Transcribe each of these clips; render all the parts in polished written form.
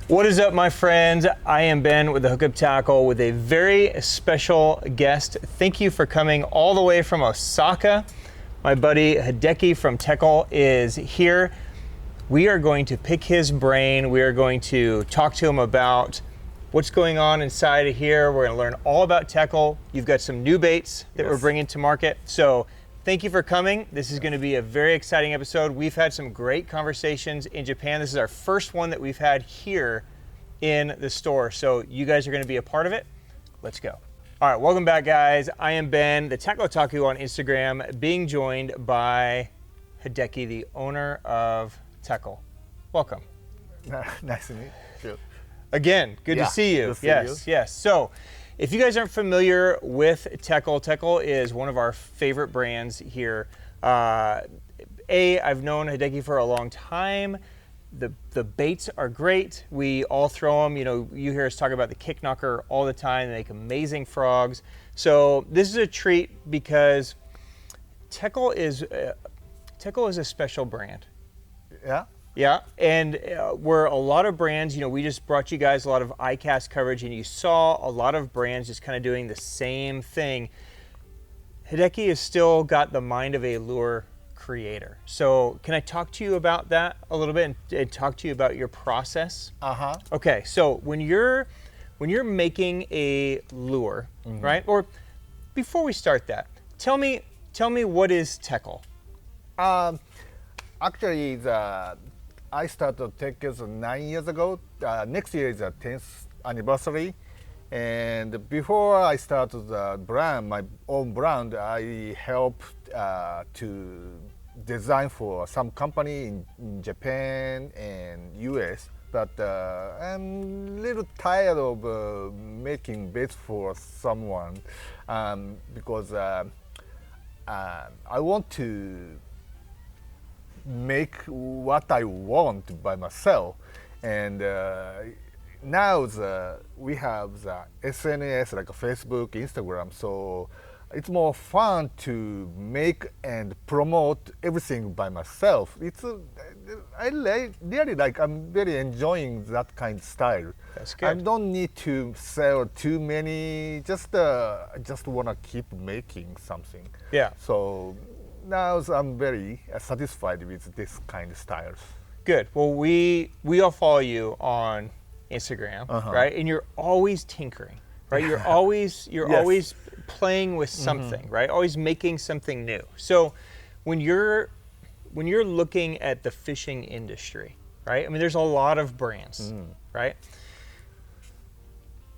What is up, my friends? I am Ben with the Hookup Tackle with a very special guest. Thank you for coming all the way from Osaka. My buddy Hideki from Teckel is here. We are going to pick his brain. We are going to talk to him about what's going on inside of here. We're going to learn all about Tekkel. You've got some new baits that we're bringing to market. So thank you for coming. This is going to be a very exciting episode. We've had some great conversations in Japan. This is our first one that we've had here in the store. So you guys are going to be a part of it. Let's go. All right, welcome back, guys. I am Ben, the Tackle Otaku on Instagram, being joined by Hideki, the owner of Tekkel. Welcome. Nice to meet you. Again, good to see you. Yes. So, if you guys aren't familiar with Tekkel, Tekkel is one of our favorite brands here. I've known Hideki for a long time. The baits are great. We all throw them. You know, you hear us talk about the kick knocker all the time. They make amazing frogs. So this is a treat because Tekkel is a special brand. Yeah, and where a lot of brands, you know, we just brought you guys a lot of ICAST coverage, and you saw a lot of brands just kind of doing the same thing. Hideki has still got the mind of a lure creator. So can I talk to you about that a little bit and talk to you about your process? Okay, so when you're making a lure, right? Or before we start that, tell me what is Tekkel? Actually, I started Teckel 9 years ago. Next year is the 10th anniversary. And before I started the brand, my own brand, I helped to design for some company in Japan and US. But I'm a little tired of making baits for someone because I want to make what I want by myself. And now we have the SNS like Facebook, Instagram, so it's more fun to make and promote everything by myself. I'm very enjoying that kind of style. That's good. I don't need to sell too many, I just want to keep making something. Yeah. So now I'm very satisfied with this kind of styles. Good. Well, we all follow you on Instagram, right? And you're always tinkering, right? You're always playing with something, right? Always making something new. So when you're looking at the fishing industry, right? I mean, there's a lot of brands, right?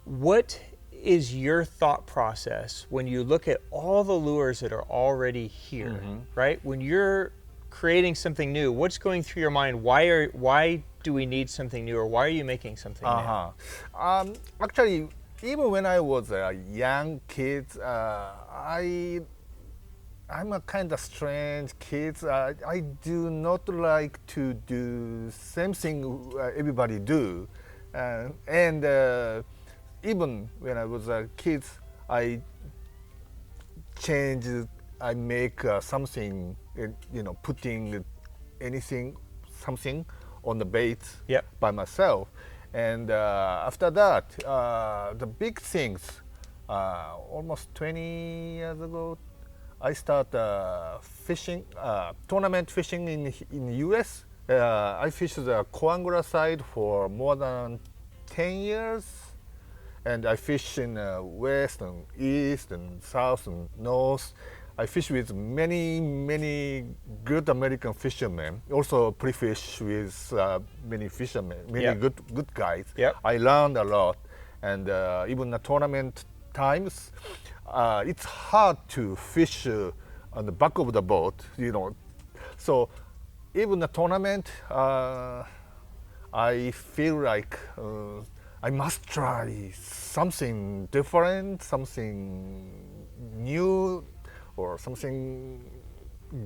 What is your thought process when you look at all the lures that are already here, right? When you're creating something new, what's going through your mind? Why do we need something new, or why are you making something new? Actually, even when I was a young kid, I'm a kind of strange kid. I do not like to do same thing everybody do, and even when I was a kid, I make something, putting something on the bait by myself. And after that, the big things, almost 20 years ago, I started fishing, tournament fishing in US. I fished the Coangula side for more than 10 years. And I fish in west and east and south and north. I fish with many good American fishermen. Also pre-fish with many fishermen, many good guys. I learned a lot, and even the tournament times, it's hard to fish on the back of the boat, So even the tournament, I feel like I must try something different, something new, or something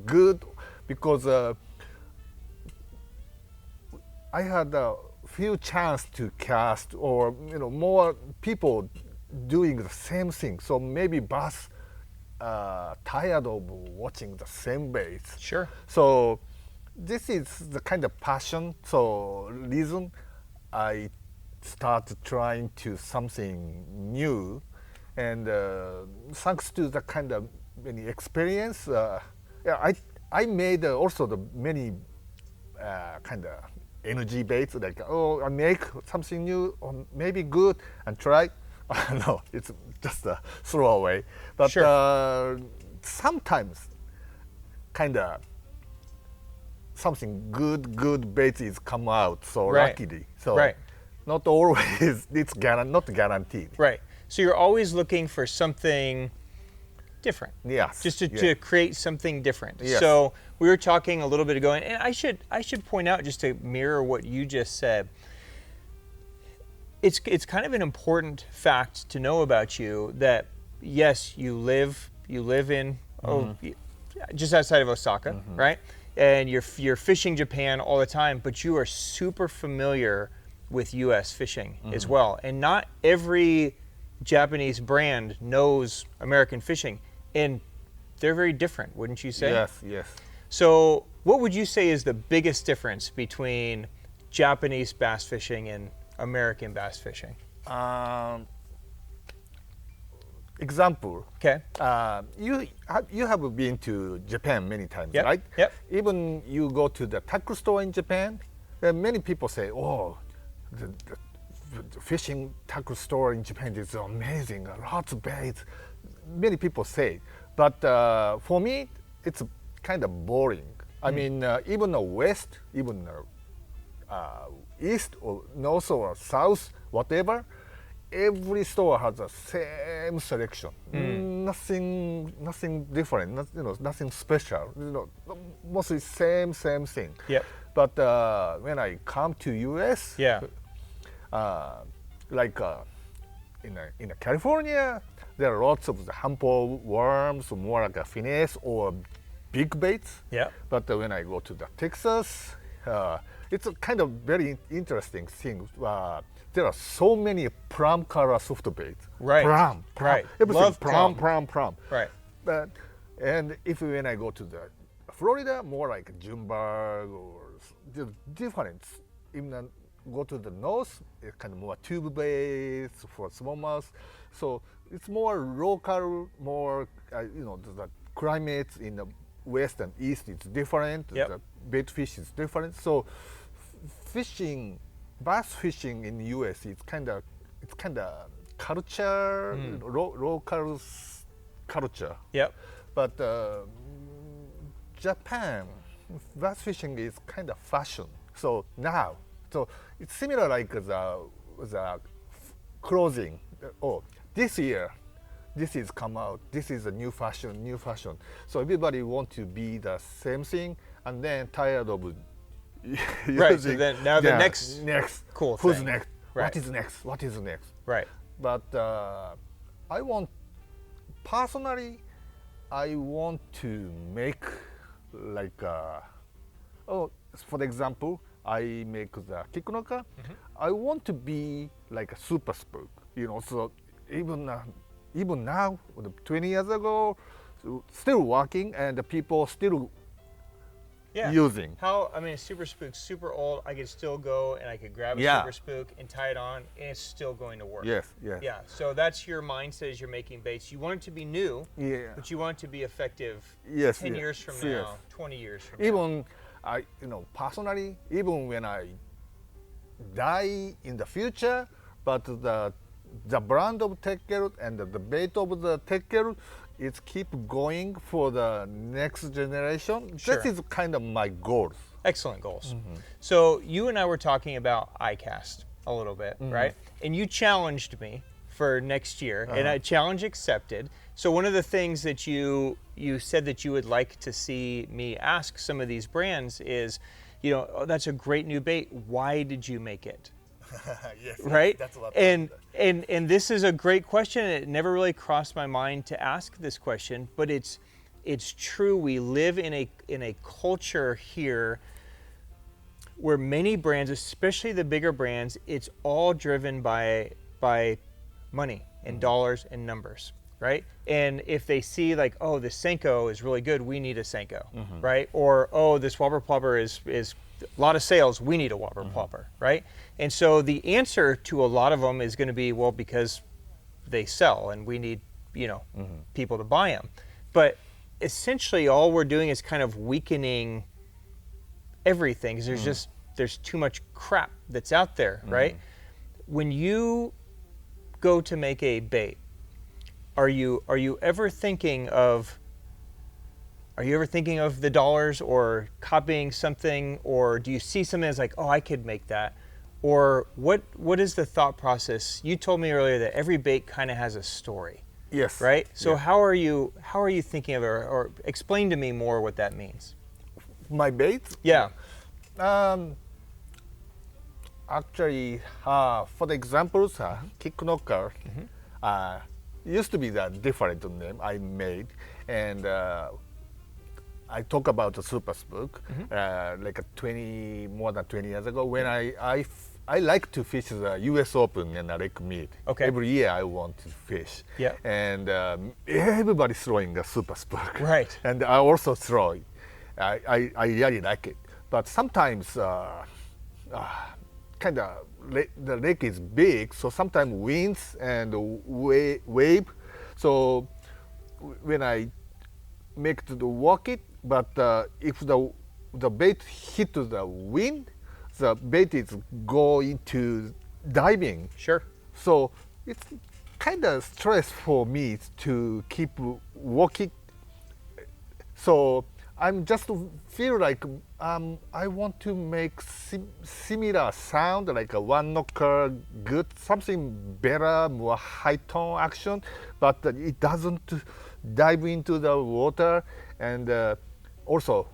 good, because I had a few chance to cast, or more people doing the same thing. So maybe boss tired of watching the same baits. Sure. So this is the kind of passion. So reason I start trying to something new, and thanks to the kind of many experience, I made also the many kind of energy baits, like, I make something new or maybe good and try. No, it's just a throwaway. But sometimes kind of something good baits is come out so luckily. So not always it's not guaranteed. Right. So you're always looking for something different. Yes. Just to create something different. Yes. So we were talking a little bit ago, and I should point out, just to mirror what you just said, it's kind of an important fact to know about you that yes, you live in just outside of Osaka, right? And you're fishing Japan all the time, but you are super familiar with U.S. fishing as well. And not every Japanese brand knows American fishing, and they're very different, wouldn't you say? Yes, yes. So what would you say is the biggest difference between Japanese bass fishing and American bass fishing? Example. Okay. You have been to Japan many times, Yep. right? Yep. Even you go to the tackle store in Japan, many people say, "Oh, the fishing tackle store in Japan is amazing. Lots of baits." Many people say, but for me, it's kind of boring. I mean, even the West, even East or North or South, whatever, every store has the same selection. Nothing different. Nothing special. Mostly same thing. Yep. But when I come to US, like in California, there are lots of the humble worms, more like a finesse or big baits. Yeah. But when I go to the Texas, it's a kind of very interesting thing. There are so many prom color soft baits. Right. Prom. Right. Everything Love prom. Right. But and when I go to the Florida, more like Junebug or different. Even go to the north, it's kind of more tube baits for smallmouth. So it's more local, more the climate in the west and east is different. Yep. The bait fish is different. So bass fishing in the U.S. it's kind of culture, local culture. Yep. But Japan, bass fishing is kind of fashion. So it's similar like the clothing. Oh, this year, this is come out. This is a new fashion. So everybody want to be the same thing, and then tired of right. So then now the next cool Who's thing. next? Right. What is next? Right. But personally, I want to make like for example, I make the kikunoka. I want to be like a super spook, So even now, 20 years ago, still working, and the people still using. Super spook's super old. I could still go and I could grab a super spook and tie it on, and it's still going to work. Yes. Yeah. So that's your mindset as you're making baits. You want it to be new, but you want it to be effective 10 years from now, 20 years from now. Even personally, even when I die in the future, but the brand of Tekkel and the bait of the Tekkel, it's keep going for the next generation. Sure. That is kind of my goals. Excellent goals. So you and I were talking about ICAST a little bit, right? And you challenged me for next year, and a challenge accepted. So one of the things that you said that you would like to see me ask some of these brands is, that's a great new bait. Why did you make it? Yes, right? That's what and this is a great question. It never really crossed my mind to ask this question, but it's true. We live in a culture here where many brands, especially the bigger brands, it's all driven by money and dollars and numbers, right? And if they see like, oh, this Senko is really good, we need a Senko, right? Or, oh, this Wobber Plubber is a lot of sales, we need a whopper plopper, right? And so the answer to a lot of them is going to be, well, because they sell and we need, you know, people to buy them. But essentially all we're doing is kind of weakening everything because there's too much crap that's out there, right? When you go to make a bait, are you ever thinking of the dollars or copying something, or do you see something that's like, oh, I could make that? Or what is the thought process? You told me earlier that every bait kind of has a story. Yes. Right? So how are you thinking of it, or explain to me more what that means? My bait? Yeah. Actually, for the examples, kick knocker used to be the different name I made, and I talk about the Super Spook like more than 20 years ago when I like to fish the U.S. Open and Lake Mead. Okay. Every year I want to fish. Yeah. And everybody's throwing a Super Spook. Right. And I also throw it. I really like it. But sometimes kind of the lake is big, so sometimes winds and wave. So when I make to walk it, but if the bait hit the wind, the bait is going to diving. Sure. So it's kind of stress for me to keep walking. So I'm just feel like I want to make similar sound, like a one knocker, good, something better, more high tone action, but it doesn't dive into the water. And also,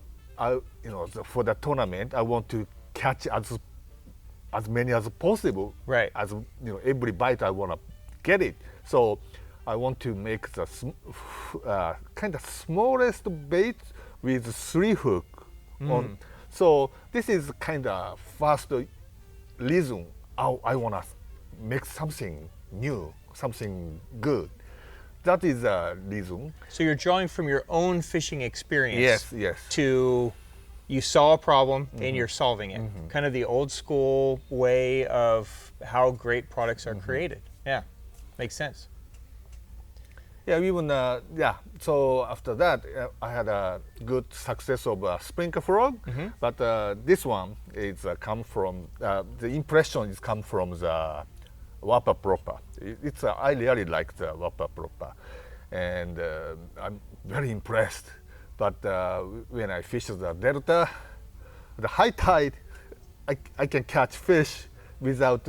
for the tournament, I want to catch as many as possible. Right. As every bite I want to get it. So I want to make the kind of smallest bait with 3 hook on. So this is kind of first reason I want to make something new, something good. That is a reason. So you're drawing from your own fishing experience. Yes, yes. To you saw a problem and you're solving it. Kind of the old school way of how great products are created. Yeah, makes sense. Yeah, even So after that, I had a good success of Hunker Frog, but this one is come from the impression is come from the whopper proper. I really like the whopper proper, and I'm very impressed. But when I fish the delta, the high tide, I can catch fish without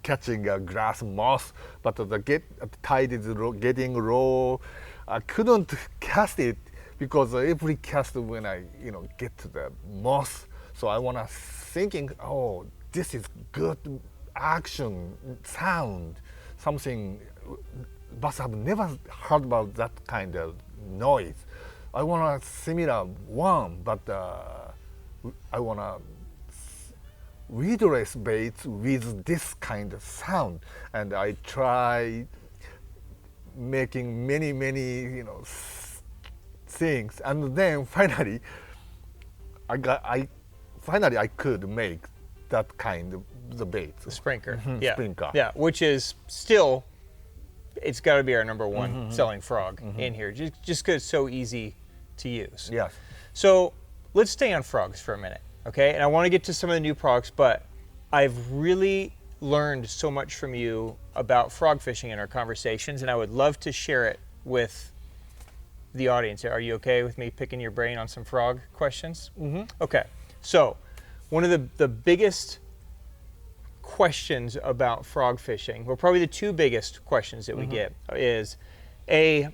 catching grass moss, but the tide is getting low. I couldn't cast it because every cast when I get to the moss, so I wanna thinking, oh, this is good action sound, something. But I've never heard about that kind of noise. I want a similar one, but I want a weedless baits with this kind of sound, and I try making many things, and then finally I could make that kind of the bait. The Sprinker. Yeah. Sprinker. Yeah, which is still, it's got to be our number one selling frog in here, just because it's so easy to use. Yes. So let's stay on frogs for a minute, okay? And I want to get to some of the new products, but I've really learned so much from you about frog fishing in our conversations, and I would love to share it with the audience. Are you okay with me picking your brain on some frog questions? Okay. So one of the biggest questions about frog fishing, well, probably the 2 biggest questions that we get is A,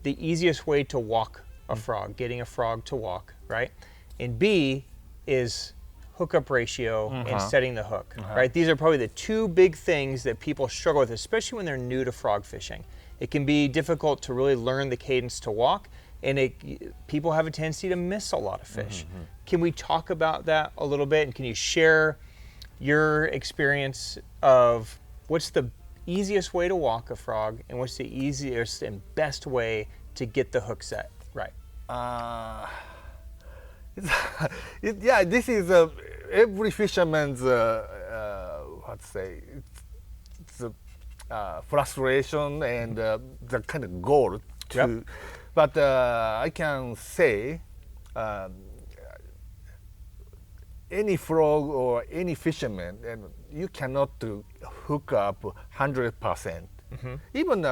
the easiest way to walk a frog, getting a frog to walk, right? And B is hookup ratio and setting the hook, right? These are probably the 2 big things that people struggle with, especially when they're new to frog fishing. It can be difficult to really learn the cadence to walk, and people have a tendency to miss a lot of fish. Can we talk about that a little bit, and can you share your experience of what's the easiest way to walk a frog and what's the easiest and best way to get the hook set right? Yeah, this is every fisherman's what to say. It's frustration and the kind of goal to. Yep. But I can say. Any frog or any fisherman, and you cannot hook up 100%. Even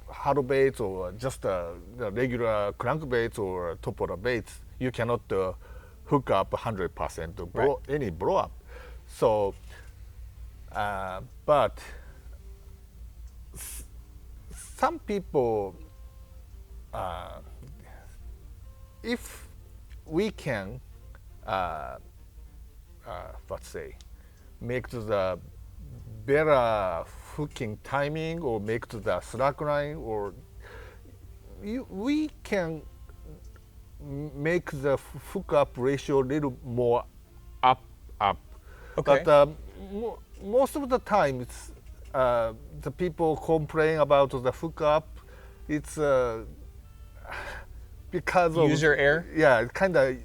hard baits or just the regular crankbaits or topwater baits, you cannot hook up 100% to any blow up. So, but some people, if we can. Let's say, make to the better hooking timing or make to the slack line, or we can make the hook up ratio a little more up. Okay. But most of the time, it's the people complain about the hook up. It's because of user error. Yeah, kind of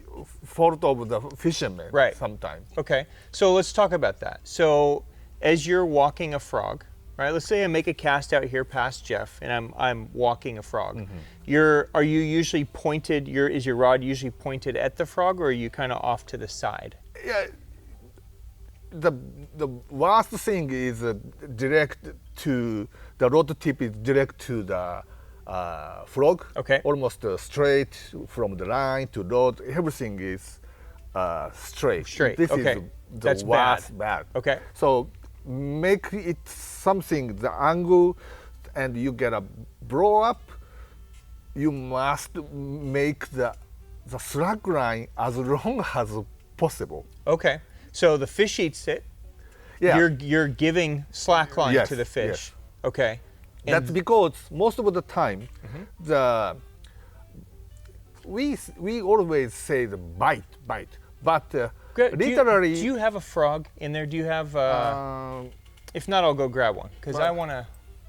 fault of the fishermen. Right. Sometimes. Okay. So let's talk about that. So as you're walking a frog, right? Let's say I make a cast out here past Jeff, and I'm walking a frog. Are you usually pointed? Is your rod usually pointed at the frog, or are you kind of off to the side? Yeah. The worst thing is direct to the rod tip is direct to the frog. Okay. Almost straight from the line to rod. Everything is straight. This is That's the worst bad. Okay. So make it something the angle, and you get a blow up. You must make the slack line as long as possible. Okay. So the fish eats it. Yeah. You're giving slack line Yes, to the fish. yes. Okay. That's because most of the time, we always say the bite, but literally. Do you have a frog in there? Do you have? If not, I'll go grab one because I want to.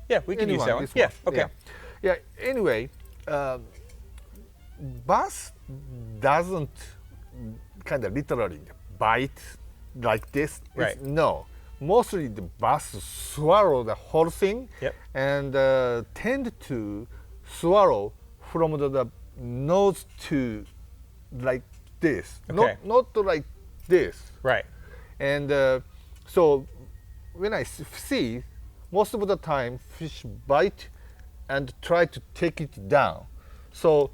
Yeah, we can use that one. Yeah. Okay. Yeah. Anyway, bass doesn't kind of literally bite like this. Right. No. Mostly the bass swallow the whole thing and tend to swallow from the nose to like this. Okay. Not like this. Right. And so when I see, most of the time fish bite and try to take it down. So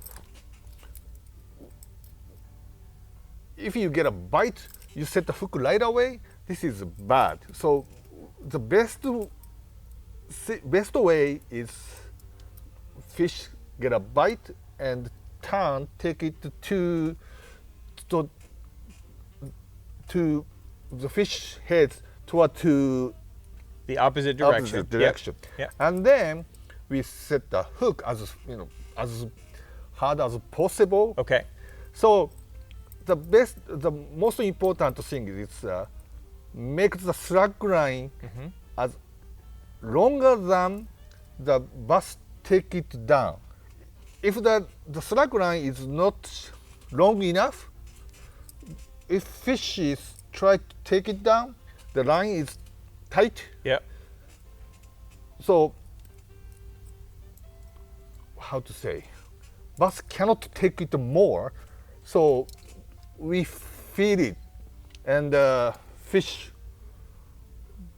if you get a bite, you set the hook right away. This is bad. So the best way is fish get a bite and turn, take it to the fish heads toward to the opposite direction. Yep. And then we set the hook as as hard as possible. Okay. So the most important thing is make the slack line as longer than the bass take it down. If the slack line is not long enough, if fish is try to take it down, the line is tight. Yeah. So how to say, bass cannot take it more, so we feed it, and fish.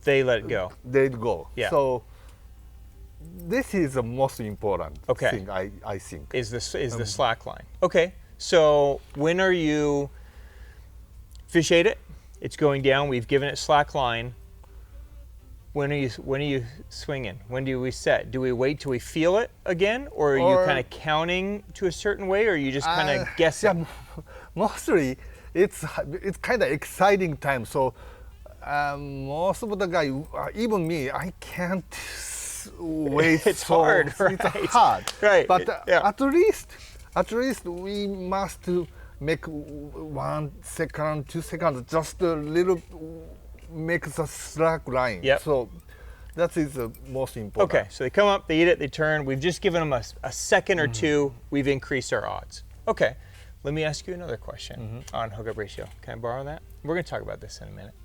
They let it go. They go. Yeah. So this is the most important thing I think. Is the slack line. Okay. So when are you? Fish ate it. It's going down. We've given it slack line. When are you swinging? When do we set? Do we wait till we feel it again, or are you kind of counting to a certain way, or are you just kind of guessing? Yeah, mostly it's kind of exciting time. So most of the guy, even me, I can't wait. It's hard. Right? It's hard. Right. But at least we must make 1 second, 2 seconds, just a little. Make the slack line. Yep. So that is the most important. Okay, so they come up, they eat it, they turn. We've just given them a second or two. We've increased our odds. Okay, Let me ask you another question on hookup ratio. Can I borrow that? We're going to talk about this in a minute.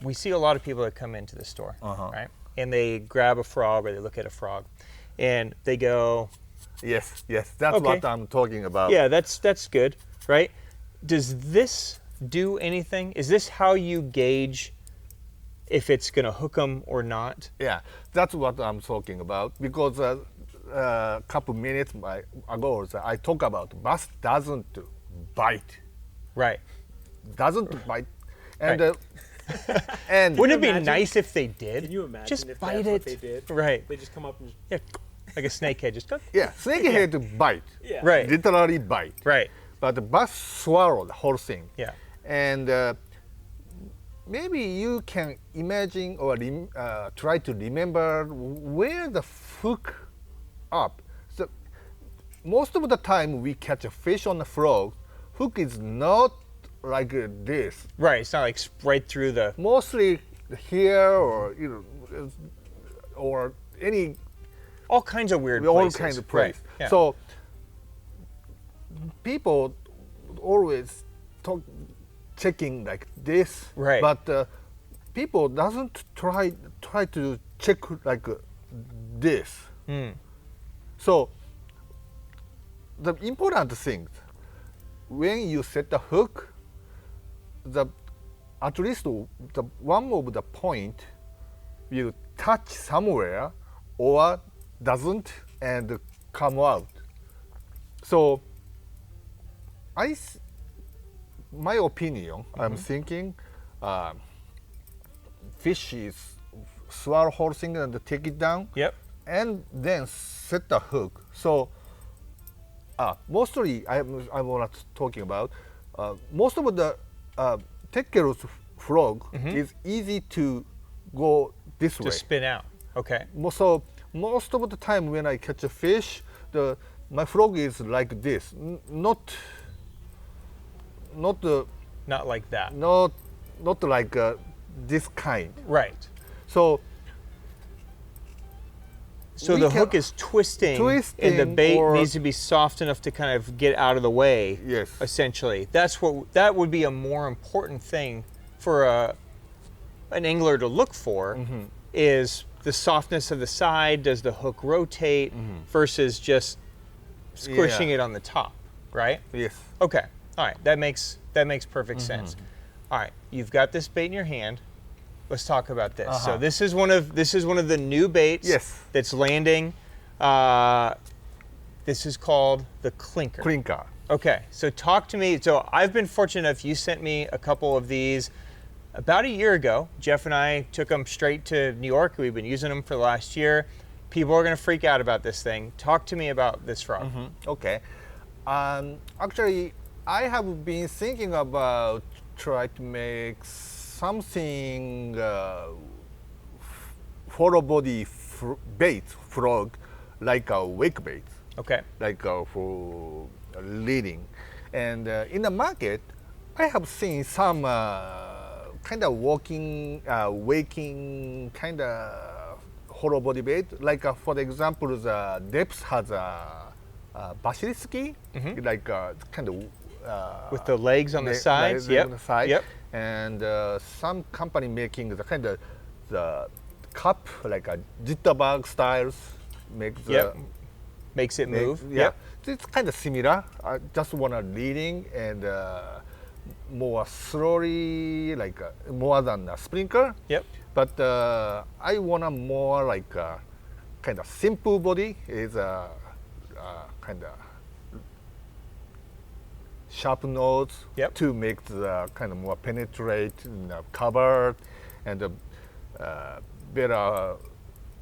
We see a lot of people that come into the store, right? And they grab a frog or they look at a frog and they go, yes, that's what I'm talking about. Yeah, that's good, right? Does this do anything? Is this how you gauge if it's going to hook them or not? Yeah, that's what I'm talking about. Because a couple minutes ago, I talked about bass doesn't bite. Right. Doesn't bite. And and wouldn't it be nice if they did? Can you imagine just if bite that's it? what they did? Right. They just come up and Like a snakehead, just go. Yeah, snakehead bite. Yeah. Right. Literally bite. Right. But the bass swallow the whole thing. Yeah. And maybe you can imagine or try to remember where the hook up. So most of the time we catch a fish on the frog, hook is not like this. Right. It's not like right through the. Mostly here or or any. All kinds of weird all places. kinds of place. Right. Yeah. So people always checking like this. Right. But people doesn't try to check like this. So the important thing, when you set the hook, at least the one of the point will touch somewhere or doesn't and come out. So my opinion, I'm thinking fish is swallow whole thing and take it down. Yep. And then set the hook. So mostly I'm not talking about most of the Teckel's frog is easy to go this way. To spin out. Okay. So most of the time when I catch a fish, my frog is like this, not like that. not like this kind. Right. So the hook is twisting, and the bait needs to be soft enough to kind of get out of the way. Yes. Essentially, that would be a more important thing for an angler to look for, is the softness of the side. Does the hook rotate versus just squishing it on the top, right? Yes. Okay. All right. That makes perfect sense. All right. You've got this bait in your hand. Let's talk about this. So this is one of the new baits that's landing. This is called the Clinker. Clinker. Okay, so talk to me. So I've been fortunate enough, you sent me a couple of these about a year ago. Jeff and I took them straight to New York. We've been using them for the last year. People are going to freak out about this thing. Talk to me about this frog. Okay. Actually, I have been thinking about try to make something hollow body bait frog, like a wake bait. Okay. Like for leading, and in the market, I have seen some kind of waking kind of hollow body bait. Like for example, the Depth has a basilisk, like kind of with the legs on the sides. On the side. Yep. And some company making the kind of the cup like a jitterbug styles makes it move. Yeah, it's kind of similar. I just want a leading and more slowly, like more than a sprinkler. Yep. But I want a more like kind of simple body. Is a kind of sharp nose to make the kind of more penetrate covered and better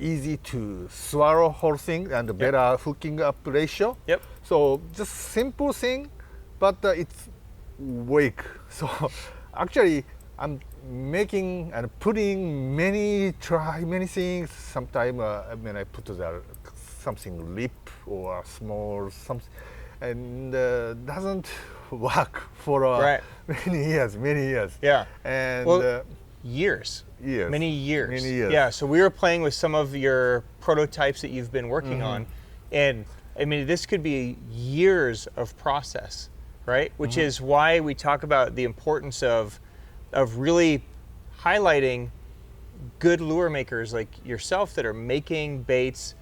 easy to swallow whole thing and better hooking up ratio. Yep. So just simple thing, but it's wake. So actually I'm making and putting many things. Sometimes when I put something lip or small something, and doesn't work for many years. Yeah. And years. Years. Many years. Many years. Yeah. So we were playing with some of your prototypes that you've been working on, and I mean this could be years of process. right? Which is why we talk about the importance of really highlighting good lure makers like yourself that are making baits.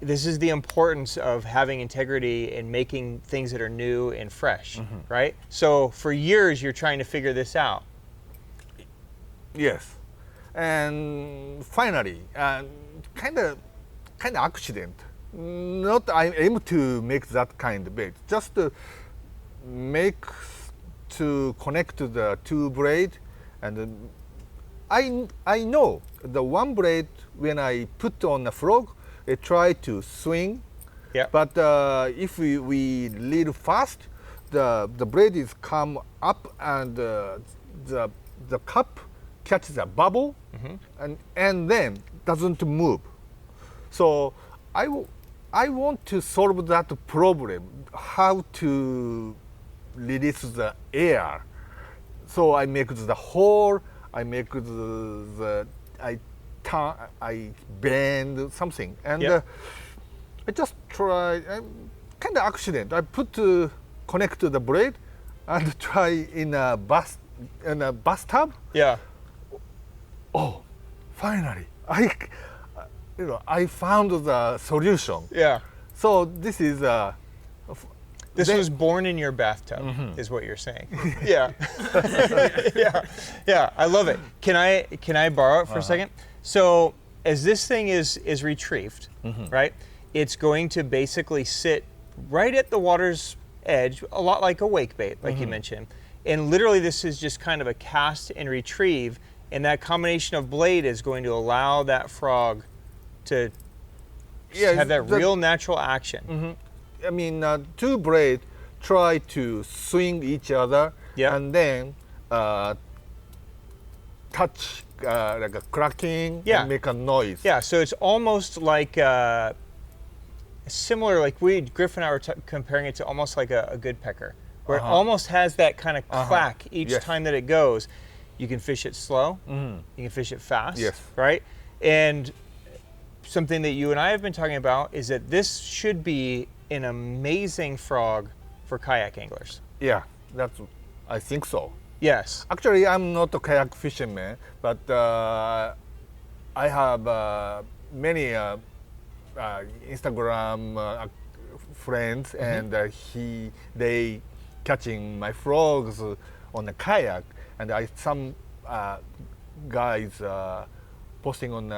This is the importance of having integrity and making things that are new and fresh, right? So for years, you're trying to figure this out. Yes, and finally, kind of accident. Not I aim to make that kind of bait. Just to connect to the two blade, and I know the one blade when I put on a frog, it try to swing. Yeah. But if we lead fast, the blade is come up and the cup catches a bubble and then doesn't move. So I want to solve that problem, how to release the air. So I make the hole, I make I bend something, and I just try, kind of accident. I put connect to the blade and try in a bathtub. Yeah. Oh, finally, I found the solution. Yeah. So this is this was born in your bathtub, is what you're saying. Yeah. Yeah. I love it. Can I borrow it for a second? So as this thing is retrieved, right? It's going to basically sit right at the water's edge, a lot like a wake bait, like you mentioned. And literally, this is just kind of a cast and retrieve. And that combination of blade is going to allow that frog to have that real natural action. I mean, two blades try to swing each other, and then touch like a cracking and make a noise. Yeah, so it's almost like similar, like Griff and I were comparing it to almost like a good pecker, where it almost has that kind of clack each time that it goes. You can fish it slow, you can fish it fast, right? And something that you and I have been talking about is that this should be an amazing frog for kayak anglers. Yeah, I think so. Yes. Actually, I'm not a kayak fisherman, but I have many Instagram friends, and they catching my frogs on a kayak, and some guys posting on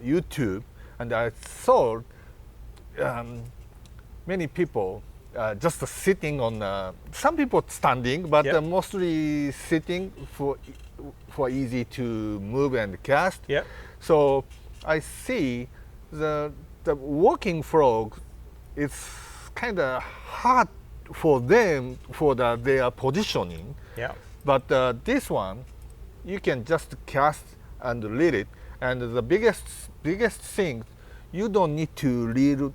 YouTube, and I saw many people just sitting on. Some people standing, but mostly sitting for easy to move and cast. Yep. So I see the walking frog. It's kind of hard for them for their positioning. Yeah. But this one, you can just cast and lead it. And the biggest thing, you don't need to lead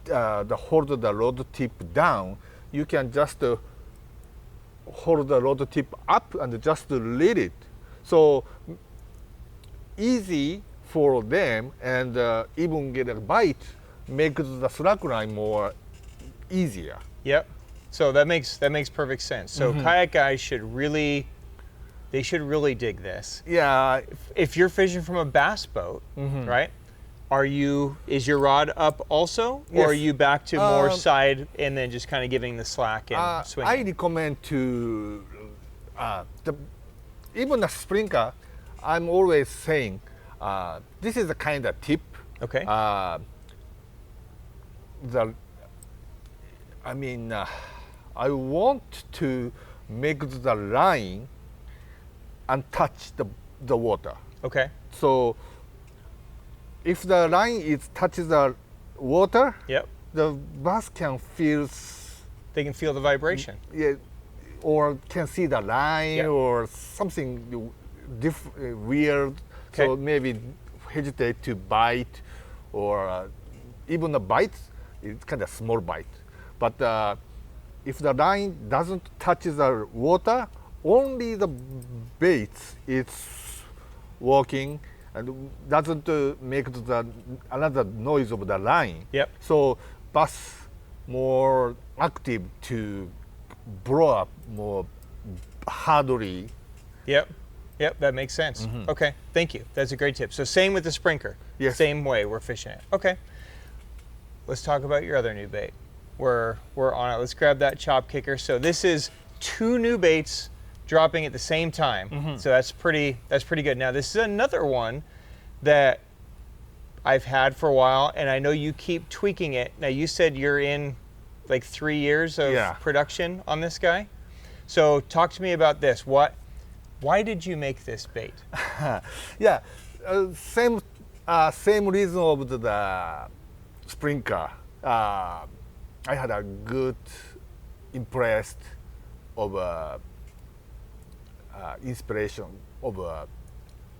hold the rod tip down. You can just hold the rod tip up and just lead it. So easy for them, and even get a bite makes the slack line more easier. Yep. So that makes perfect sense. So kayak guys should really dig this. Yeah. If you're fishing from a bass boat, right? Is your rod up also, or are you back to more side and then just kind of giving the slack and swinging? I recommend to even a sprinkler. I'm always saying this is a kind of tip. Okay. I want to make the line and touch the water. Okay. So if the line touches the water, the bass can feel. They can feel the vibration. Yeah, or can see the line or something weird. Okay. So maybe hesitate to bite, or even a bite, it's kind of small bite. But if the line doesn't touch the water, only the bait is walking and doesn't make another noise of the line. Yep. So bass more active to blow up more hardly. Yep. Yep, that makes sense. Okay, thank you. That's a great tip. So same with the sprinkler. Yes. Same way we're fishing it. Okay. Let's talk about your other new bait. We're on it. Let's grab that chop kicker. So this is 2 new baits dropping at the same time. So that's pretty good. Now this is another one that I've had for a while, and I know you keep tweaking it. Now you said you're in like 3 years of production on this guy. So talk to me about this. Why did you make this bait? Yeah, same reason of the sprinkler. I had a good impressed of inspiration of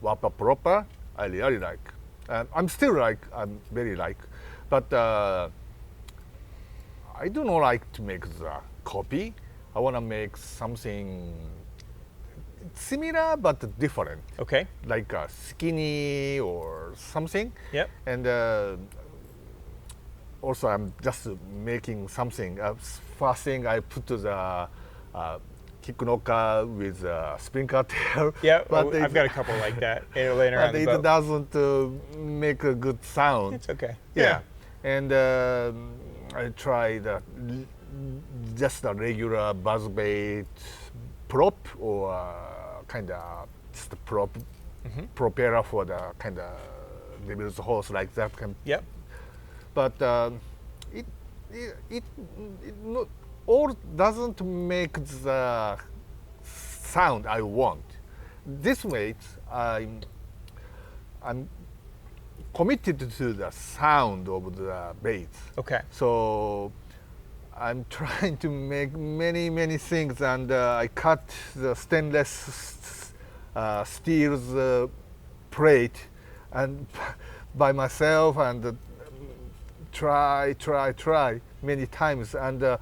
Wappa proper. I really like. I'm very like, but I do not like to make the copy. I want to make something similar but different. Okay. Like a skinny or something. Yep. And also I'm just making something. First thing I put the kick knocker with a sprinkler tail. Yeah, but I've got a couple like that laying around the boat. It doesn't make a good sound. It's okay. Yeah. And I tried just a regular buzzbait prop or kind of just a prop propeller for the kind of devil's horse like that. Yep. But it not, all doesn't make the sound I want. This way, I'm committed to the sound of the bait. Okay. So I'm trying to make many things, and I cut the stainless steel's plate and by myself and try many times, and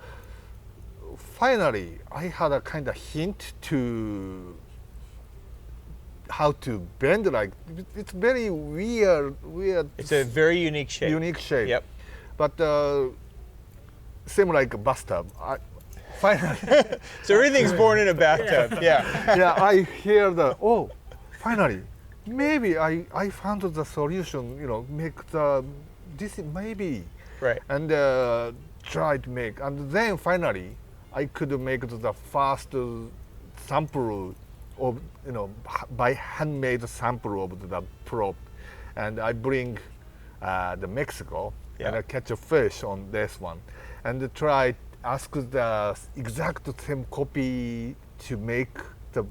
finally I had a kind of hint to how to bend. Like it's very weird. It's a very unique shape. Yep. But same like a bathtub. Finally. So everything's born in a bathtub. Yeah. Yeah. I hear finally, maybe I found the solution. Make this maybe. Right. And try to make, and then finally I could make the first sample of by handmade sample of the prop, and I bring the Mexico and I catch a fish on this one, and ask the exact same copy to make the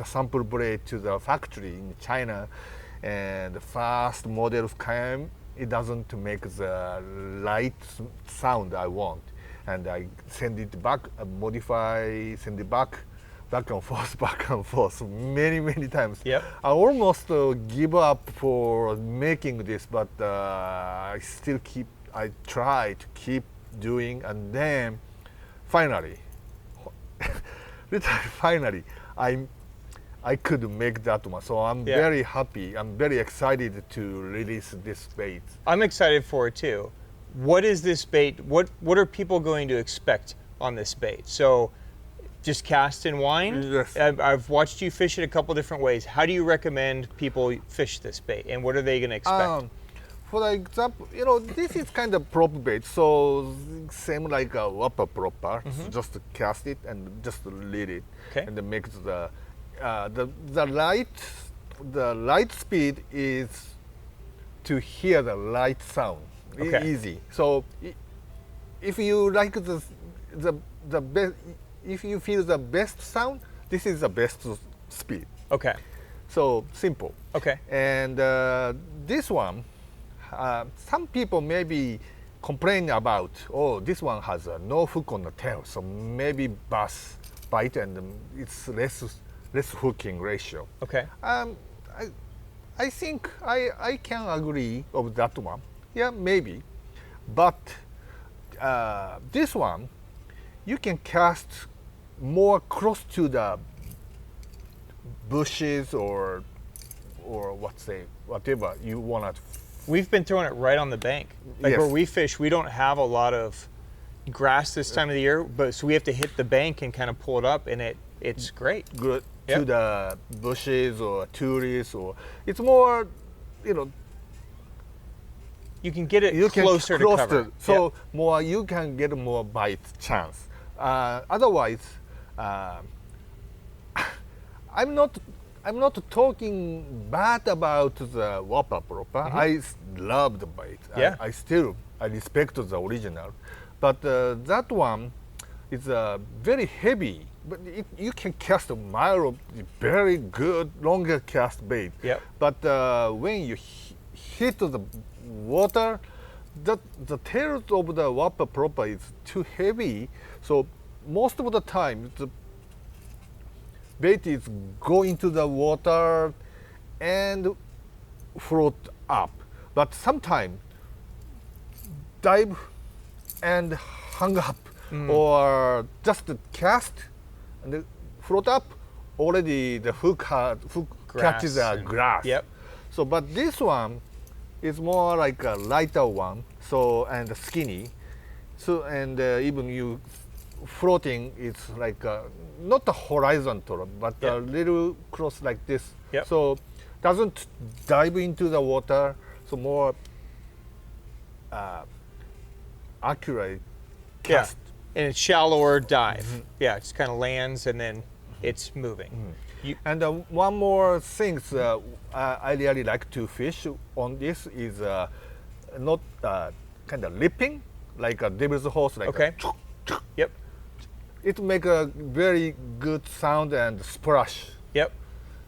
sample blade to the factory in China, and the first model came. It doesn't make the light sound I want, and I send it back, modify, send it back and forth, many times. Yep. I almost give up for making this, but I try to keep doing, and then finally, I could make that one. So I'm very happy. I'm very excited to release this bait. I'm excited for it too. What is this bait? What are people going to expect on this bait? So just cast and wind? Yes. I've watched you fish it a couple different ways. How do you recommend people fish this bait, and what are they going to expect? For example, this is kind of prop bait, so same like a Wappa proper. Just cast it and just lead it, and then make the light speed is to hear the light sound. Easy. So if you like the best, if you feel the best sound, this is the best speed. Okay. So simple. Okay. And this one, some people maybe complain about, this one has no hook on the tail, so maybe bass bite and it's less hooking ratio. Okay. I think I can agree of that one. Yeah, maybe. But this one, you can cast more close to the bushes or whatever you want to. We've been throwing it right on the bank. Like where we fish, we don't have a lot of grass this time of the year, but so we have to hit the bank and kind of pull it up, and it's great. Good to the bushes or trees, or it's more, you can get it closer to cover. So more you can get more bite chance. Otherwise, I'm not talking bad about the Whopper proper. I love the bite. I respect the original, but that one is very heavy. But you can cast a mile of very good longer cast bait. But when you hit the water, the tail of the Whopper proper is too heavy. So most of the time the bait is go into the water and float up. But sometimes dive and hang up, or just cast and float up. Already the hook catches the grass. So, but this one is more like a lighter one. So and skinny. So and even you floating, it's like not a horizontal, but a little close like this. So doesn't dive into the water. So more accurate cast. And it's shallower dive. It just kind of lands and then it's moving. And one more thing I really like to fish on this is not kind of lipping, like a devil's horse. Like it make a very good sound and splash.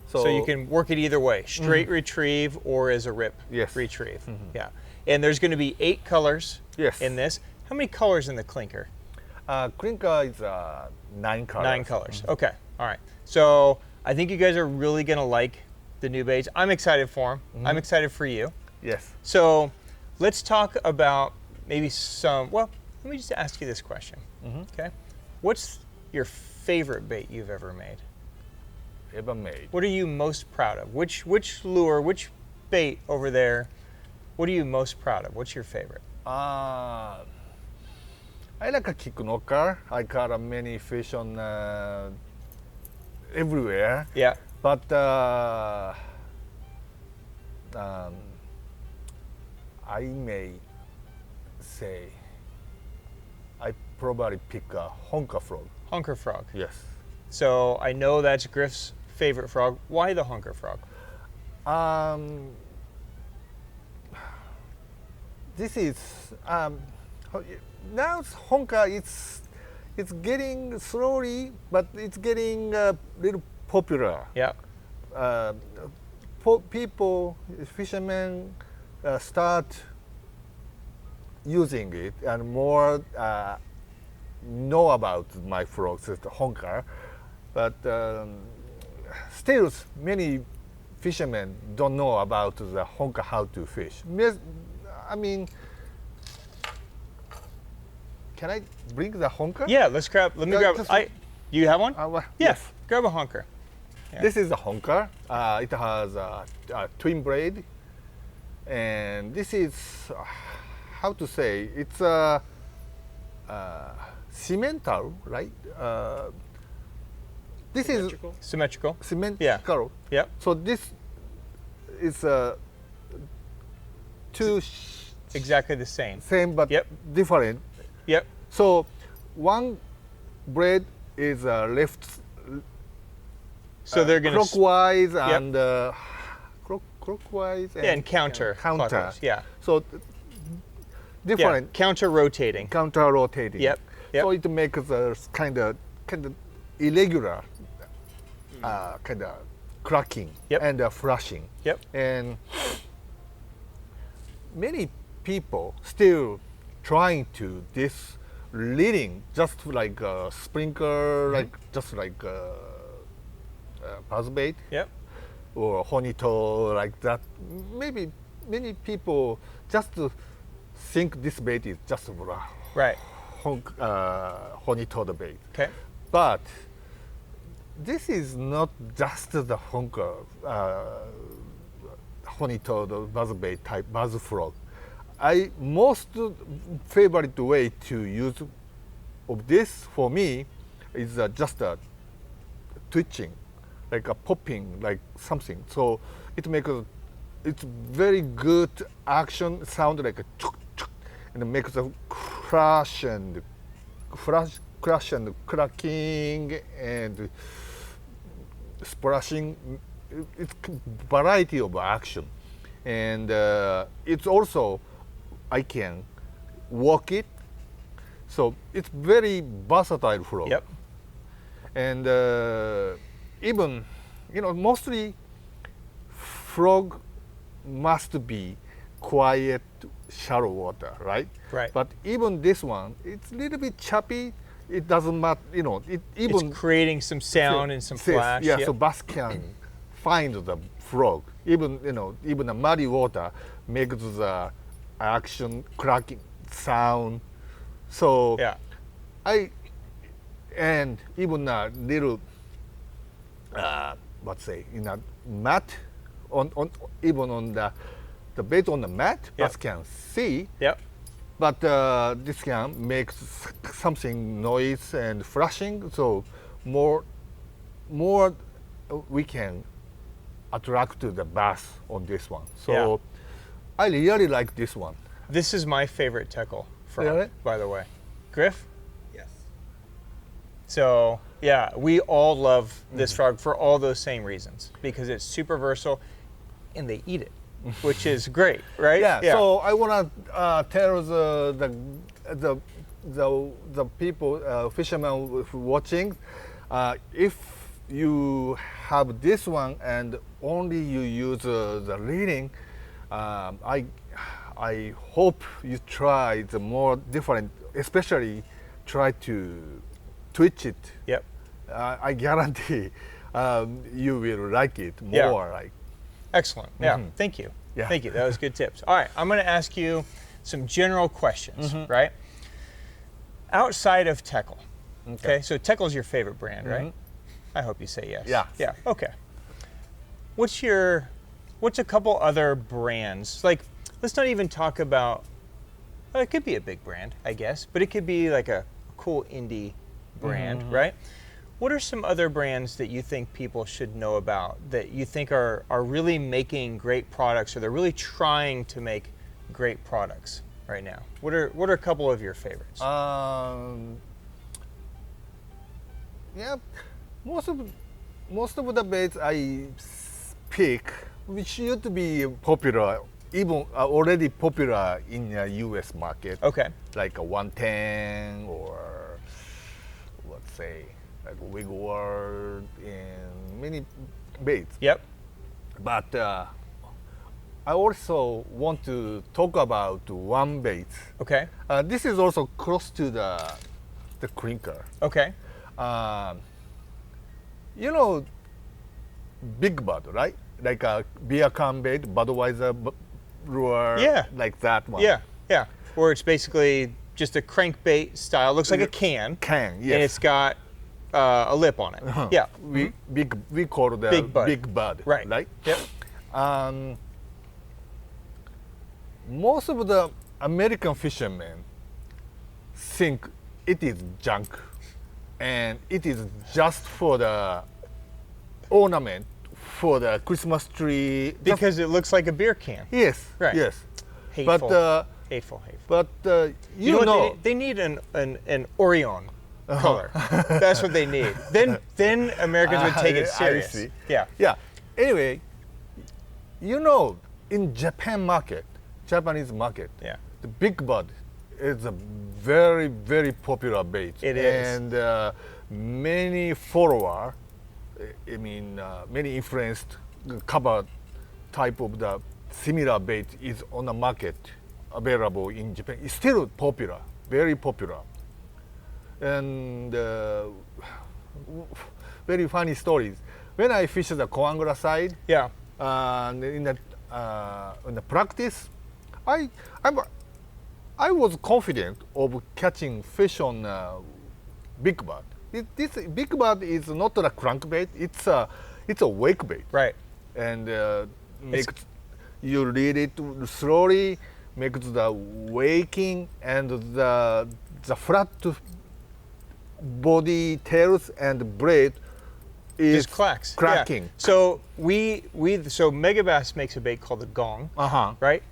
So you can work it either way, straight retrieve or as a rip retrieve. And there's going to be 8 colors in this. How many colors in the Clinker? Clinker is 9 colors. 9 colors. Okay. All right. So I think you guys are really going to like the new baits. I'm excited for them. I'm excited for you. So let's talk about maybe some, well, let me just ask you this question. Okay. What's your favorite bait you've ever made? What are you most proud of? Which lure, which bait over there, what are you most proud of? What's your favorite? I like a kick knocker. I caught many fish on everywhere. But I may say I probably pick a Hunker Frog. Hunker Frog. Yes. So I know that's Griff's favorite frog. Why the Hunker Frog? This is now Honka. It's getting slowly, but it's getting a little popular. People, fishermen, start using it and more know about my frogs, the Honker. But still, many fishermen don't know about the Honker, how to fish. I mean, can I bring the Honker? Yeah, let me grab. You have one? Yes. Grab a Honker. This is a Honker. It has a twin braid, and this is how to say, it's a cemental, right? This symmetrical. Symmetrical. So this is two exactly the same. Same but different. So one braid is left. So they're going to clockwise and clockwise and counter. So different. Counter rotating. So it makes a kind of irregular, kind of cracking and flashing. And many people still trying to this leading just like a sprinkler, just like a buzzbait or honeytoad like that. Maybe many people just think this bait is just honeytoad bait. But this is not just the honker, honeytoad or buzzbait type, buzzfrog. Most favorite way to use of this for me is just a twitching, like a popping, like something. So it makes it's very good action sound, like a chuk, chuk, and it makes a crash and cracking and splashing. It's variety of action, and it's also I can walk it, so it's very versatile frog. Yep. And even mostly frog must be quiet, shallow water, right? Right. But even this one, it's a little bit choppy. It doesn't matter, it even it's creating some sound and some flash. Yeah, yep. so bass can find the frog. Even even the muddy water makes the action cracking sound. So yeah. And even a little let's say in a mat on even on the bait on the mat, yep. bass can see. Yep. But this can make something noise and flashing, so more we can attract to the bass on this one. So yeah. I really like this one. This is my favorite Tekkel frog, really? By the way. Griff? Yes. So yeah, we all love this frog for all those same reasons, because it's super versatile and they eat it, which is great, right? Yeah. So I want to tell the people, fishermen watching, if you have this one and only you use the reading, I hope you try the more different, especially try to twitch it. Yep. I guarantee you will like it more. Yeah. Like. Excellent. Yeah. Thank you. Yeah. Thank you. That was good tips. All right. I'm going to ask you some general questions, right? Outside of Tekkel. Okay. So Tekkel's your favorite brand, right? I hope you say yes. Yeah. Yeah. Okay. What's a couple other brands? Like, let's not even talk about, well, it could be a big brand, I guess, but it could be like a cool indie brand, right? What are some other brands that you think people should know about, that you think are really making great products, or they're really trying to make great products right now? What are a couple of your favorites? Yeah, most of the baits I pick, which used to be popular, even already popular in the U.S. market. Okay. Like a 110 or let's say like Wigward and many baits. Yep. But I also want to talk about one bait. Okay. This is also close to the Clinker. Okay. Big Bud, right? Like a beer can bait, Budweiser lure, Yeah. like that one. Yeah. Yeah. Where it's basically just a crankbait style. Looks like a can. Can, yes. And it's got a lip on it. Yeah. We call it Big Bud. Right? Yep. Most of the American fishermen think it is junk, and it is just for the ornament for the Christmas tree. Because it looks like a beer can. Yes. Right. Yes. Hateful. But hateful. but You know what they need an Orion color. That's what they need. Then Americans would take it serious. I see. Yeah. Yeah. Anyway, in Japanese market, Yeah. the Big Bud is a very, very popular bait. It is. And many follower, many influenced cover type of the similar bait is on the market available in Japan. It's still popular, very popular. And very funny stories. When I fish the Coangula side, Yeah. in the practice, I was confident of catching fish on Big Bud. This Big Bud is not a crankbait; it's a wake bait. Right. And you read it slowly, makes the waking and the flat body, tails, and blade is just clacks. cracking. Yeah. So so Megabass makes a bait called the gong, right?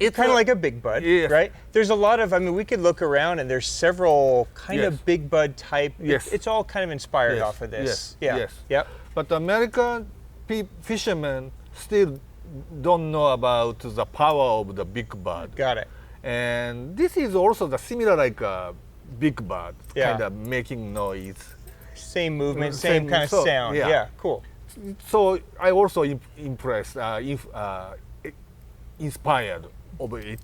It's kind of like a big bud, right? There's a lot of, I mean, we could look around and there's several kind of big bud type. It's all kind of inspired off of this. Yep. But the American fishermen still don't know about the power of the big bud. Got it. And this is also the similar like a big bud, kind of making noise. Same movement, same kind of sound. Yeah, cool. So I also impressed, inspired over it.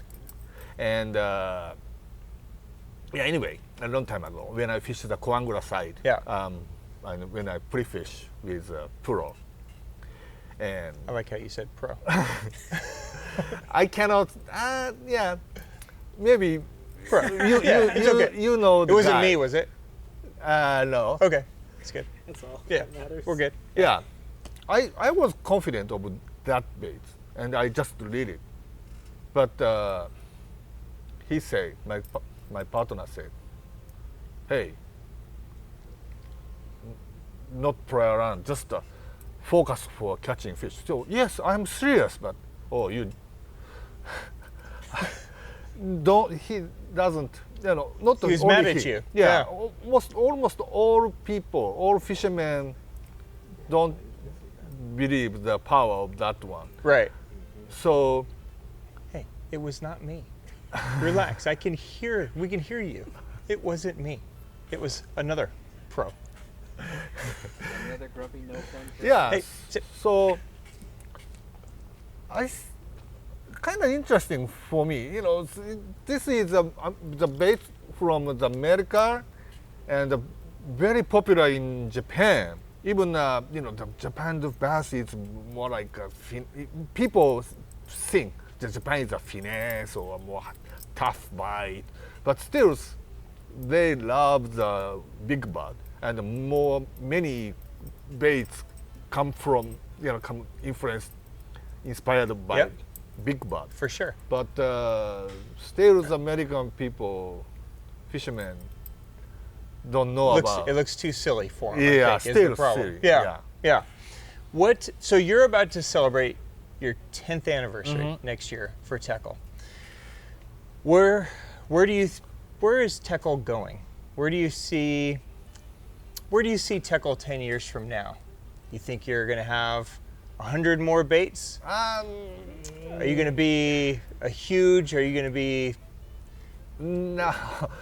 And anyway, a long time ago, when I fished the Coangula side, and when I pre-fish with pro, and I like how you said pro. I cannot. Maybe. Pro. It's okay. You know. It wasn't me, was it? No. Okay, that's good. That's all. Yeah, that matters. we're good. Yeah, I was confident of that bait, and I just did it. But he said, my partner said, "Hey, not play around, just focus for catching fish." So yes, I'm serious, but you don't. He doesn't. Not he was only mad at you. Yeah, almost all people, all fishermen, don't believe the power of that one. Right. So, hey, it was not me. Relax. We can hear you. It wasn't me. It was another pro. Another grumpy, no fun. Yeah. Hey, so, kind of interesting for me. This is the bait from the America, and very popular in Japan. Even the Japan bass is more like people think that Japan is a finesse or a more tough bite, but still they love the big bud, and many baits come from inspired by big bud. For sure. But still the American people, fishermen, don't know about. It looks too silly for them. Yeah, I think, still is the problem. silly. Yeah. So you're about to celebrate your 10th anniversary next year for Tekkel. Where is Tekkel going? Where do you see Tekkel 10 years from now? You think you're going to have 100 more baits? Are you going to be are you going to be no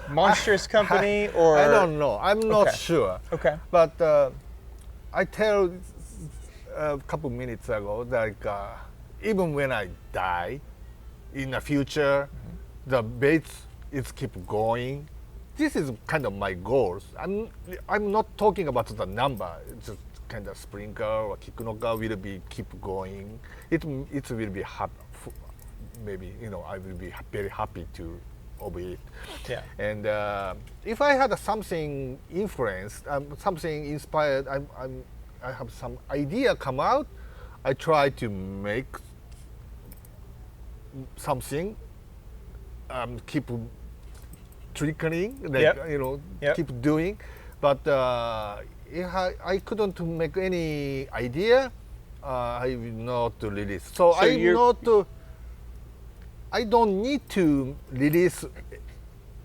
monstrous company or? I don't know. I'm not sure. Okay. But I tell a couple minutes ago that even when I die, in the future, the baits is keep going. This is kind of my goals. I'm not talking about the number. It's just kind of sprinkler or kikunoka will be keep going. It will be happy. Maybe I will be very happy to obey it. Yeah. And if I had something influenced, something inspired, I have some idea come out. I try to make something. Keep trickling, keep doing. But if I couldn't make any idea, I will not release. So I don't need to release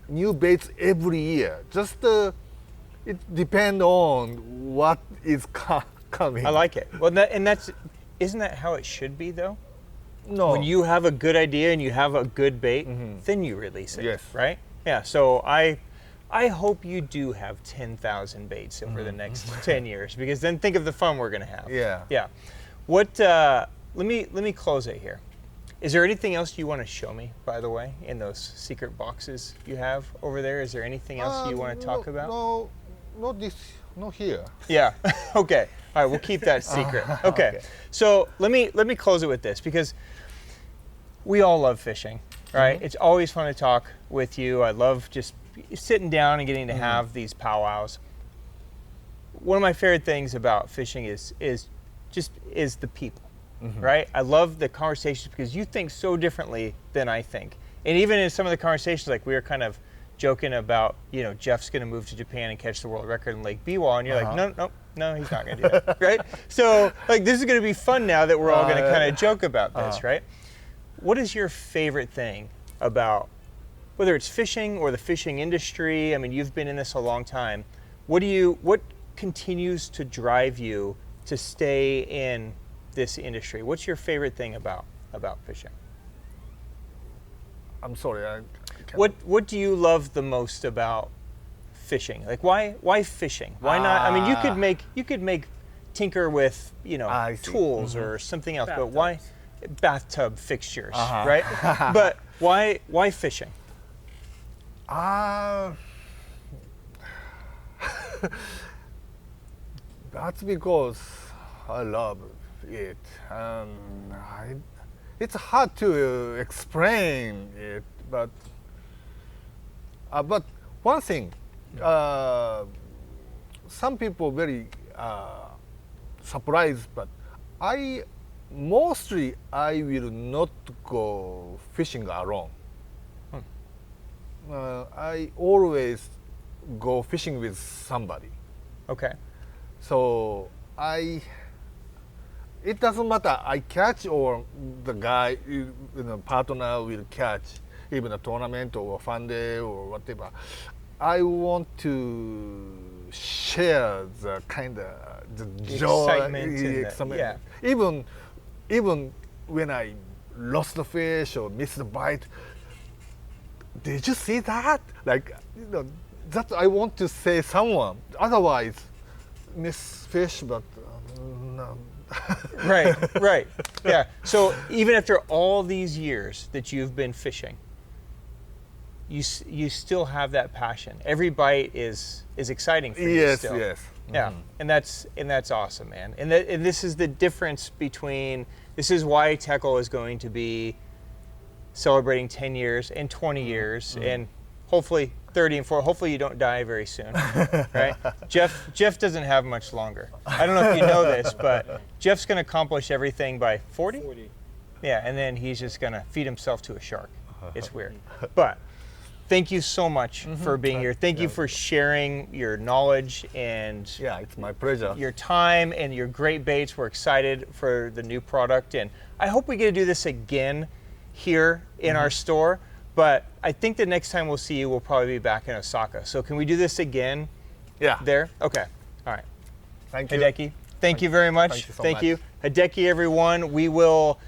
new baits every year. Just it depends on what is coming. I like it. Well, isn't that how it should be though? No. When you have a good idea and you have a good bait, then you release it. Yes. Right? Yeah. So I hope you do have 10,000 baits over the next 10 years, because then think of the fun we're going to have. Yeah. Yeah. What? Let me close it here. Is there anything else you want to show me, by the way, in those secret boxes you have over there? Is there anything else you want to talk about? No, not this. Not here. Yeah. Okay. All right. We'll keep that secret. Okay. So let me close it with this, because we all love fishing, right? It's always fun to talk with you. I love just sitting down and getting to have these powwows. One of my favorite things about fishing is the people, right? I love the conversations because you think so differently than I think. And even in some of the conversations, like we were kind of joking about, Jeff's going to move to Japan and catch the world record in Lake Biwa, and you're like, no, he's not going to do that, right? So, like, this is going to be fun now that we're all going to kind of joke about this, right? What is your favorite thing about, whether it's fishing or the fishing industry? I mean, you've been in this a long time. What continues to drive you to stay in this industry? What's your favorite thing about fishing? I'm sorry. What do you love the most about fishing? Like, why fishing? Why not? I mean, you could make tinker with tools or something else, but why bathtub fixtures, right? But why fishing? That's because I love it. It's hard to explain it, but one thing, some people very surprised, but I will not go fishing alone. I always go fishing with somebody. Okay. So it doesn't matter I catch or the guy, partner will catch, even a tournament or a fun day or whatever. I want to share the kind of the joy, excitement. Even when I lost the fish or missed the bite. Did you see that? Like, that I want to say someone. Otherwise, miss fish, but no. Right. Yeah. So even after all these years that you've been fishing, you still have that passion. Every bite is exciting for you still. Yes. Yeah, and that's awesome, man. And this is the difference between. This is why Tekkel is going to be celebrating 10 years and 20 years, and hopefully 30 and 40. Hopefully you don't die very soon, right? Jeff doesn't have much longer. I don't know if you know this, but Jeff's going to accomplish everything by 40. 40. Yeah, and then he's just going to feed himself to a shark. It's weird, but. Thank you so much for being here. Thank you for sharing your knowledge and it's my pleasure. Your time and your great baits. We're excited for the new product, and I hope we get to do this again here in our store. But I think the next time we'll see you, we'll probably be back in Osaka. So can we do this again? Yeah. There? Okay. All right. Thank you. Hideki, thank you very much. Thank you so much. Hideki, everyone. We will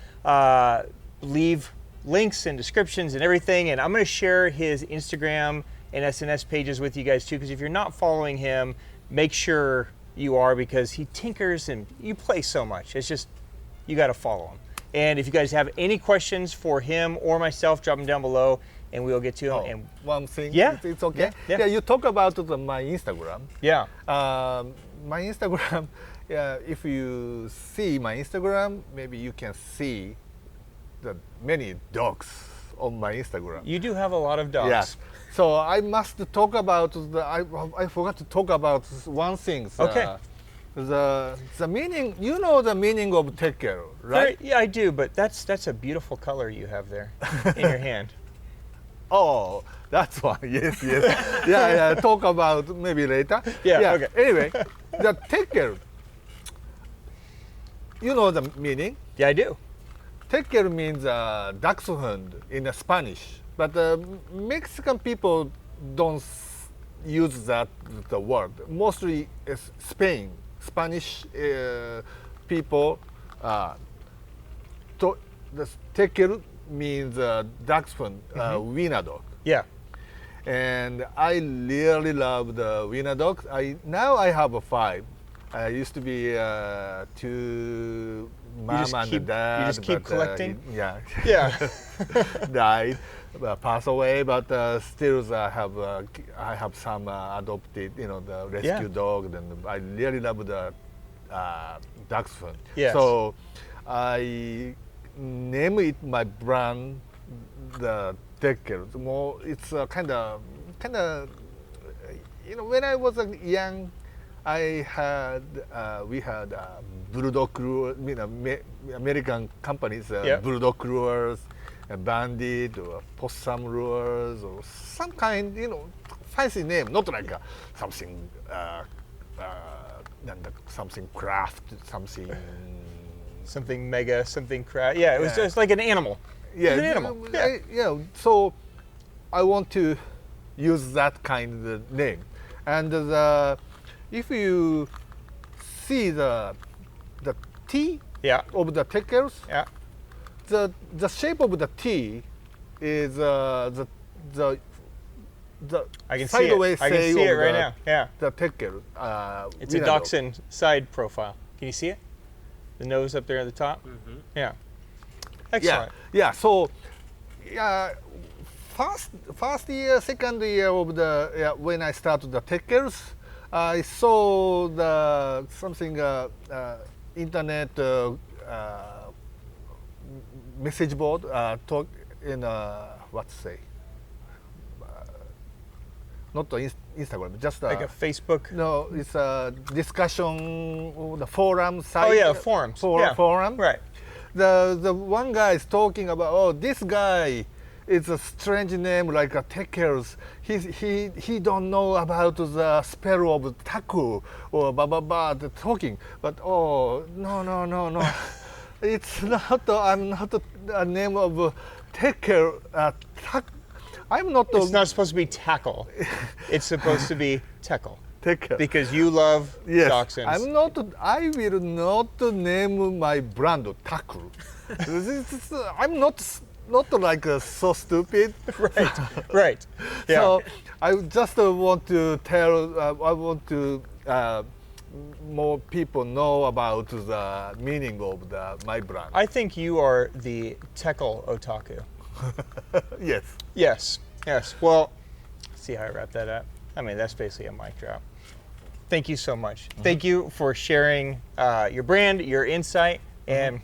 leave links and descriptions and everything, and I'm going to share his Instagram and SNS pages with you guys too, because if you're not following him, make sure you are, because he tinkers and you play so much. It's just, you got to follow him. And if you guys have any questions for him or myself, drop them down below and we'll get to them. And one thing, yeah, it's okay. Yeah, you talk about my Instagram. Yeah. My Instagram, if you see my Instagram, maybe you can see the many dogs on my Instagram. You do have a lot of dogs. Yes. So I must talk about I forgot to talk about one thing. Okay. The meaning, you know the meaning of Tekkel, right? Yeah, I do, but that's a beautiful color you have there in your hand. Oh, that's why. Yes. Yeah. Talk about maybe later. Yeah. Okay. Anyway, the Tekkel. You know the meaning? Yeah, I do. Teckel means duck's hound in Spanish, but Mexican people don't use the word. Mostly it's Spanish people. The Teckel means duck's hound, wiener dog. Yeah. And I really love the wiener dogs. Now I have 5. I used to be 2. Mom and dad. You just keep collecting? Yeah. Died, passed away, but still I have some adopted, the rescue dog, and I really love the dachshund. Yes. So I name it my brand, the Tekkel. It's kind of, when I was young, we had bulldog lures, American companies, bulldog lures, a bandit or possum lures or some kind, fancy name, not like something, something craft, something mega, something craft. Yeah, it was just like an animal. Yeah, an animal. So I want to use that kind of name, and if you see the T of the Tekkels, the shape of the T is the I can sideways see it. I can see it right now. Yeah, the Tekkel. it's a dachshund side profile. Can you see it? The nose up there at the top. Mm-hmm. Yeah. Excellent. Yeah. So, first year, second year of the when I started the Tekkels, I saw the something internet message board talk in what to say. Not the Instagram, just like a Facebook. No, it's a discussion, the forum site. Oh yeah, forums. Forum. Right. The one guy is talking about, this guy is a strange name like a Tekkels. He don't know about the spell of taku or blah blah blah. The talking, but no. It's not. I'm not a name of Tekkel. I'm not. It's not supposed to be tackle. It's supposed to be Tekkel. Tekkel. Because you love dachshunds. I'm not. I will not name my brand Taku. I'm not like so stupid. Right. Yeah. So I just want to tell. I want to more people know about the meaning of my brand. I think you are the Tekkel otaku. Yes. Yes. Well, see how I wrap that up? I mean, that's basically a mic drop. Thank you so much. Mm-hmm. Thank you for sharing your brand, your insight, and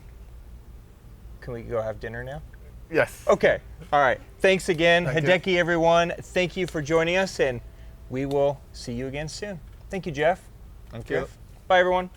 can we go have dinner now? Yes. Okay. All right. Thanks again, Thank you. Hideki, everyone. Thank you for joining us, and we will see you again soon. Thank you, Jeff. Thank you. Bye, everyone.